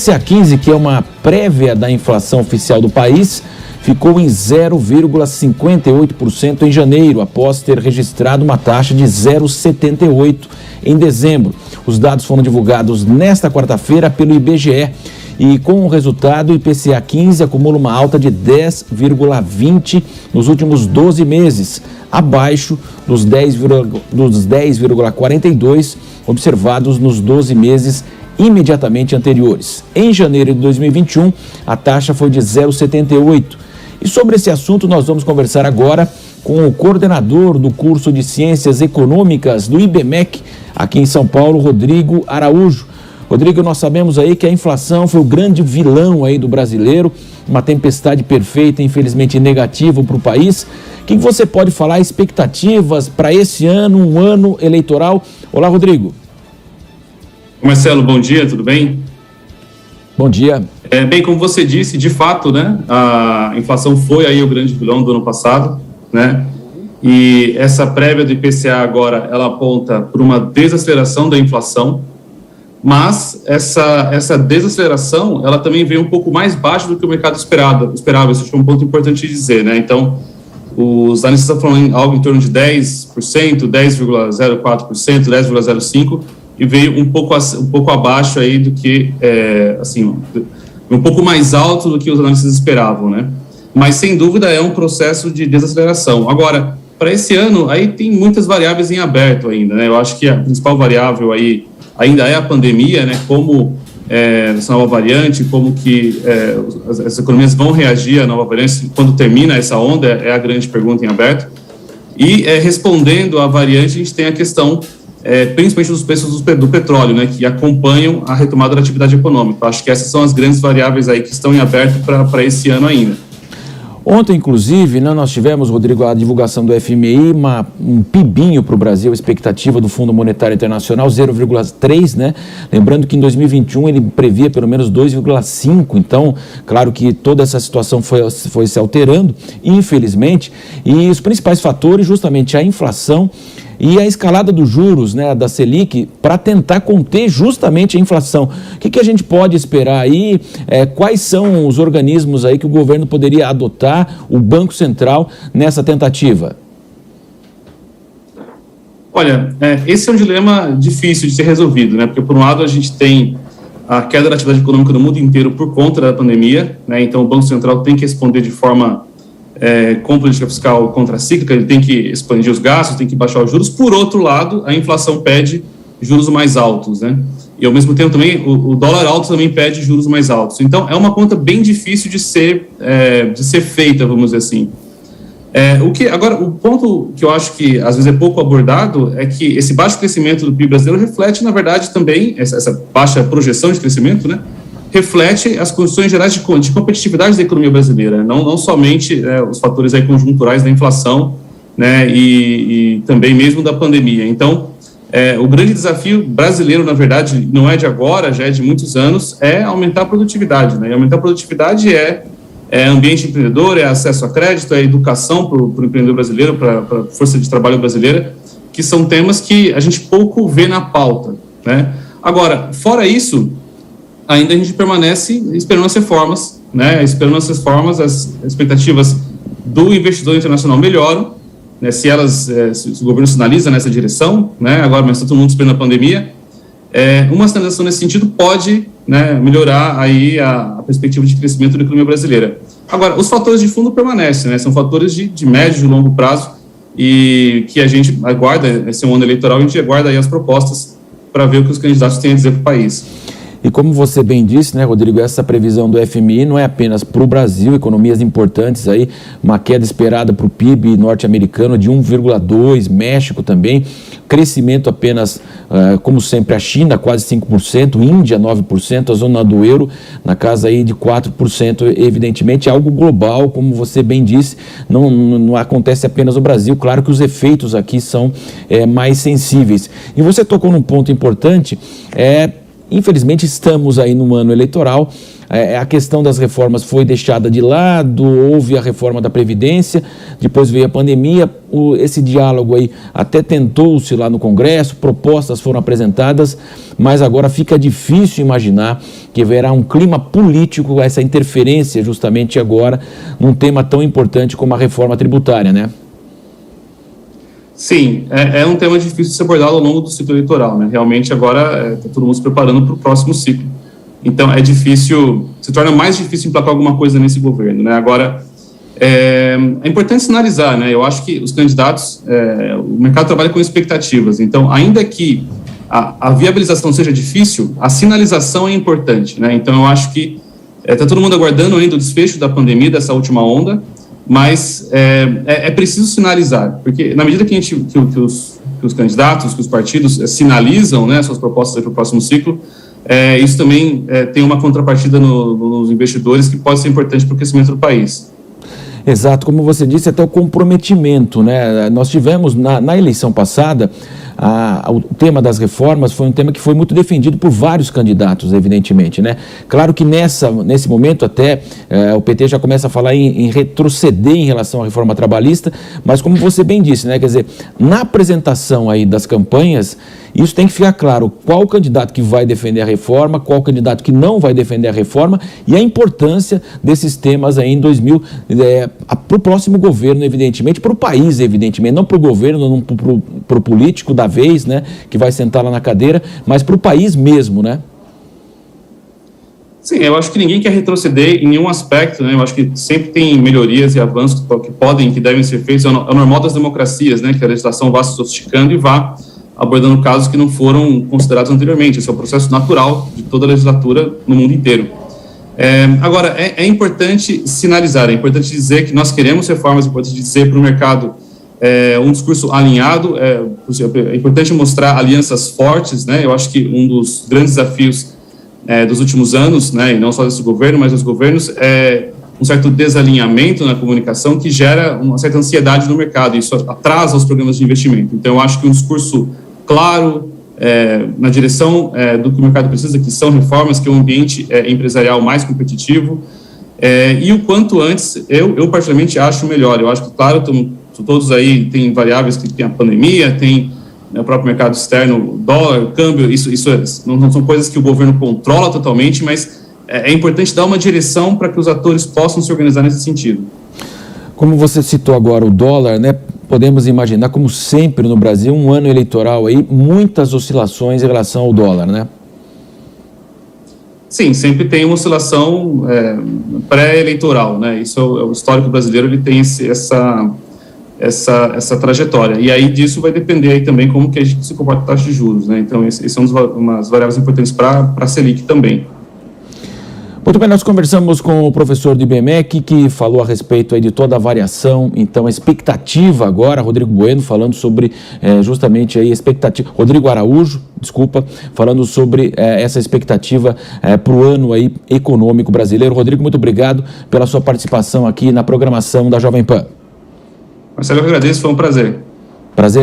IPCA-15, que é uma prévia da inflação oficial do país, ficou em 0,58% em janeiro, após ter registrado uma taxa de 0,78% em dezembro. Os dados foram divulgados nesta quarta-feira pelo IBGE e, com o resultado, o IPCA-15 acumula uma alta de 10,20% nos últimos 12 meses, abaixo dos 10,42% observados nos 12 meses imediatamente anteriores. Em janeiro de 2021, a taxa foi de 0,78%. E sobre esse assunto nós vamos conversar agora com o coordenador do curso de Ciências Econômicas do IBMEC, aqui em São Paulo, Rodrigo Araújo. Rodrigo, nós sabemos aí que a inflação foi o grande vilão aí do brasileiro, uma tempestade perfeita, infelizmente negativa para o país. O que você pode falar, expectativas para esse ano, um ano eleitoral? Olá, Rodrigo. Marcelo, bom dia, tudo bem? Bom dia. Bem, como você disse, de fato, né, a inflação foi aí o grande vilão do ano passado, né, e essa prévia do IPCA agora, ela aponta para uma desaceleração da inflação, mas essa desaceleração, ela também veio um pouco mais baixa do que o mercado esperava, isso é um ponto importante de dizer, né, então, os analistas estão falando em algo em torno de 10%, 10,04%, 10,05%, e veio um pouco abaixo aí do que, um pouco mais alto do que os analistas esperavam, né? Mas, sem dúvida, é um processo de desaceleração. Agora, para esse ano, aí tem muitas variáveis em aberto ainda, né? Eu acho que a principal variável aí ainda é a pandemia, né? Como essa nova variante, como que as economias vão reagir à nova variante quando termina essa onda, é a grande pergunta em aberto. E, respondendo à variante, a gente tem a questão principalmente dos preços do petróleo, né, que acompanham a retomada da atividade econômica. Acho que essas são as grandes variáveis aí que estão em aberto para esse ano ainda. Ontem, inclusive, né, nós tivemos, Rodrigo, a divulgação do FMI, um pibinho para o Brasil, a expectativa do Fundo Monetário Internacional, 0,3, né? Lembrando que em 2021 ele previa pelo menos 2,5, então, claro que toda essa situação foi se alterando, infelizmente, e os principais fatores, justamente a inflação e a escalada dos juros, né, da Selic, para tentar conter justamente a inflação. O que a gente pode esperar aí? Quais são os organismos aí que o governo poderia adotar, o Banco Central, nessa tentativa? Olha, esse é um dilema difícil de ser resolvido, né? Porque, por um lado, a gente tem a queda da atividade econômica no mundo inteiro por conta da pandemia, né? Então, o Banco Central tem que responder de forma com política fiscal contracíclica, ele tem que expandir os gastos, tem que baixar os juros. Por outro lado, a inflação pede juros mais altos, né? E, ao mesmo tempo, também, o dólar alto também pede juros mais altos. Então, é uma conta bem difícil de ser feita, vamos dizer assim. Agora, o ponto que eu acho que, às vezes, é pouco abordado é que esse baixo crescimento do PIB brasileiro reflete, na verdade, também, essa baixa projeção de crescimento, né? Reflete as condições gerais de competitividade da economia brasileira, não somente os fatores aí conjunturais da inflação, né, e também mesmo da pandemia. Então, o grande desafio brasileiro, na verdade, não é de agora, já é de muitos anos, é aumentar a produtividade, né? E aumentar a produtividade é ambiente empreendedor, é acesso a crédito, é educação para o empreendedor brasileiro, para a força de trabalho brasileira, que são temas que a gente pouco vê na pauta, né? Agora, fora isso, ainda a gente permanece esperando as reformas, né? Esperando as reformas, as expectativas do investidor internacional melhoram, né? Se o governo sinaliza nessa direção, né? Agora, mas está todo mundo esperando a pandemia, uma sinalização nesse sentido pode, né, melhorar aí a perspectiva de crescimento da economia brasileira. Agora, os fatores de fundo permanecem, né? São fatores de médio e longo prazo e que a gente aguarda, esse é um ano eleitoral, a gente aguarda aí as propostas para ver o que os candidatos têm a dizer para o país. E como você bem disse, né, Rodrigo, essa previsão do FMI não é apenas para o Brasil, economias importantes aí, uma queda esperada para o PIB norte-americano de 1,2%, México também, crescimento apenas, como sempre, a China quase 5%, Índia 9%, a zona do euro na casa aí de 4%, evidentemente algo global, como você bem disse, não acontece apenas no Brasil, claro que os efeitos aqui são mais sensíveis. E você tocou num ponto importante, infelizmente estamos aí num ano eleitoral, a questão das reformas foi deixada de lado, houve a reforma da Previdência, depois veio a pandemia, esse diálogo aí até tentou-se lá no Congresso, propostas foram apresentadas, mas agora fica difícil imaginar que haverá um clima político, essa interferência justamente agora, num tema tão importante como a reforma tributária, né? Sim, é um tema difícil de ser abordado ao longo do ciclo eleitoral, né? Realmente agora está todo mundo se preparando para o próximo ciclo. Então é difícil, se torna mais difícil emplacar alguma coisa nesse governo, né? Agora, é importante sinalizar, né? Eu acho que os candidatos, o mercado trabalha com expectativas, então ainda que a viabilização seja difícil, a sinalização é importante, né? Então eu acho que está todo mundo aguardando ainda o desfecho da pandemia, dessa última onda, mas é preciso sinalizar, porque na medida que os candidatos, que os partidos sinalizam, né, suas propostas para o próximo ciclo, isso também tem uma contrapartida nos investidores que pode ser importante para o crescimento do país. Exato, como você disse, até o comprometimento, né? Nós tivemos na eleição passada, o tema das reformas foi um tema que foi muito defendido por vários candidatos, evidentemente, né? Claro que nesse momento até o PT já começa a falar em retroceder em relação à reforma trabalhista, mas como você bem disse, né? Quer dizer, na apresentação aí das campanhas, isso tem que ficar claro, qual candidato que vai defender a reforma, qual candidato que não vai defender a reforma e a importância desses temas aí em 2000, para o próximo governo, evidentemente, para o país, evidentemente, não para o governo, não para o político da vez, né, que vai sentar lá na cadeira, mas para o país mesmo, né? Sim, eu acho que ninguém quer retroceder em nenhum aspecto, né? Eu acho que sempre tem melhorias e avanços que devem ser feitos. É o normal das democracias, né? Que a legislação vá se sofisticando e vá abordando casos que não foram considerados anteriormente. Esse é o processo natural de toda a legislatura no mundo inteiro. Agora, é importante sinalizar, é importante dizer que nós queremos reformas, é importante dizer para o mercado um discurso alinhado, é importante mostrar alianças fortes, né? Eu acho que um dos grandes desafios dos últimos anos, né, e não só desse governo, mas dos governos, é um certo desalinhamento na comunicação que gera uma certa ansiedade no mercado, e isso atrasa os programas de investimento. Então, eu acho que um discurso claro, na direção do que o mercado precisa, que são reformas, que é um ambiente empresarial mais competitivo, e o quanto antes, eu particularmente acho melhor. Eu acho que, claro, todos aí tem variáveis que tem a pandemia, tem o próprio mercado externo, o dólar, o câmbio, isso não são coisas que o governo controla totalmente, mas é importante dar uma direção para que os atores possam se organizar nesse sentido. Como você citou agora o dólar, né? Podemos imaginar, como sempre no Brasil, um ano eleitoral aí, muitas oscilações em relação ao dólar, né? Sim, sempre tem uma oscilação pré-eleitoral, né? Isso é o histórico brasileiro, ele tem essa trajetória. E aí disso vai depender aí também como que a gente se comporta com a taxa de juros, né? Então, esse é umas variáveis importantes para a Selic também. Muito bem, nós conversamos com o professor do IBMEC, que falou a respeito aí de toda a variação, então a expectativa agora, Rodrigo Bueno, falando sobre justamente aí a expectativa, Rodrigo Araújo, desculpa, falando sobre essa expectativa para o ano aí econômico brasileiro. Rodrigo, muito obrigado pela sua participação aqui na programação da Jovem Pan. Marcelo, eu agradeço, foi um prazer. Prazer é